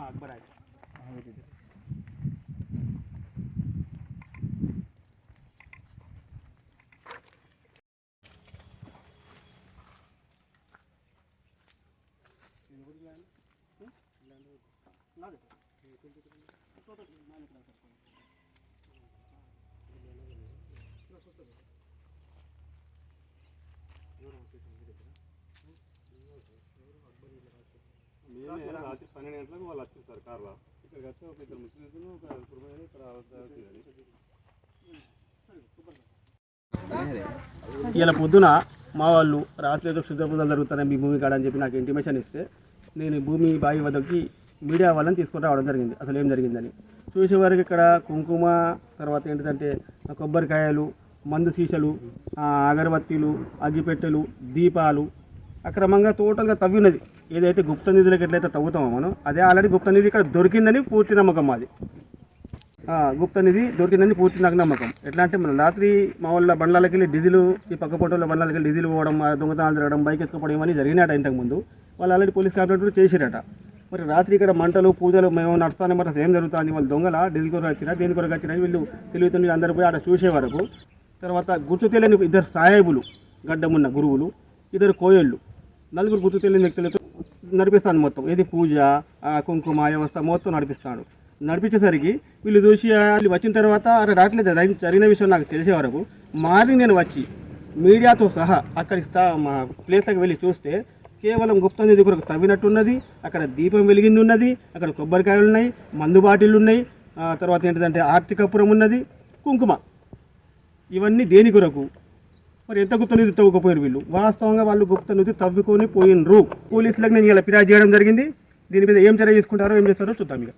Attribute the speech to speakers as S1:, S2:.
S1: अकबर आहे రాత్రి 12 గంటలకు వాళ్ళు వచ్చారు సార్ కార్లో. ఇక్కడికి వచ్చి ఒక ఇద్దరు ముస్లింలు ఒక కుటుంబాన్ని ఇక్కడ ఇలా పొద్దున మా వాళ్ళు రాత్రి ఏదో క్షుద్ర పూజలు జరుగుతారని మీ భూమి కాడని చెప్పి నాకు ఇంటిమేషన్ ఇస్తే నేను భూమి బావి వద్దకి మీడియా వాళ్ళని తీసుకొని రావడం జరిగింది. అసలు ఏం జరిగిందని చూసేవారికి ఇక్కడ కుంకుమ, తర్వాత ఏంటంటే కొబ్బరికాయలు, మందు సీసలు, అగరబత్తీలు, అగ్గిపెట్టెలు, దీపాలు అక్రమంగా టోటల్గా తవ్వినది. ఏదైతే గుప్త నిధులకు ఎట్లయితే తవ్వుతామో మనం అదే ఆల్రెడీ గుప్త నిధి ఇక్కడ దొరికిందని పూర్తి నమ్మకం మాది. గుప్త నిధి దొరికిందని పూర్తి నాకు నమ్మకం. ఎట్లా అంటే మనం రాత్రి మా వాళ్ళ బండ్లకి వెళ్ళి డీజిల్, ఈ పక్క పొట్టల బండ్లకి వెళ్ళి డీజిల్ పోవడం, దొంగతనాలు జరగడం, బైక్ ఎత్తుకుపోవడం అని జరిగినట్ట. ఇంతకుముందు వాళ్ళు ఆల్రెడీ పోలీస్ కంప్లైంట్ చేసిరట. మరి రాత్రి ఇక్కడ మంటలు, పూజలు మేము నడుస్తానే మరి ఏం జరుగుతుంది, వాళ్ళు దొంగల డీజిల్ కొరకు వచ్చినా దేని కొరకు వచ్చినా వీళ్ళు తెలివితేటలు అందరూ పోయి అక్కడ చూసే వరకు. తర్వాత గుర్తు తెలియని ఇద్దరు సాయేబులు, గడ్డమున్న గురువులు, ఇద్దరు కోయళ్ళు, నలుగురు గుర్తు తెలియని వ్యక్తులతో నడిపిస్తాను మొత్తం. ఏది పూజ, కుంకుమ వ్యవస్థ మొత్తం నడిపిస్తాడు. నడిపించేసరికి వీళ్ళు చూసి వాళ్ళు వచ్చిన తర్వాత అరే రావట్లేదు జరిగిన విషయం నాకు తెలిసే వరకు మార్నింగ్ నేను వచ్చి మీడియాతో సహా అక్కడికి మా ప్లేస్లోకి వెళ్ళి చూస్తే కేవలం గుప్త నిధి కొరకు తవ్వినట్టున్నది. అక్కడ దీపం వెలిగింది ఉన్నది, అక్కడ కొబ్బరికాయలు ఉన్నాయి, మందు బాటిళ్ళు ఉన్నాయి, తర్వాత ఏంటంటే ఆర్తికపురం ఉన్నది, కుంకుమ. ఇవన్నీ దేని కొరకు? మరి ఎంత గుప్త నిధి తవ్వుకపోయారు వీళ్ళు? వాస్తవంగా వాళ్ళు గుప్త నిధి తవ్వుకొని పోయినరు. పోలీసులకు నేను ఇలా ఫిర్యాదు చేయడం జరిగింది. దీని మీద ఏం చర్య తీసుకుంటారో ఏం చేస్తారో చూద్దాం ఇక.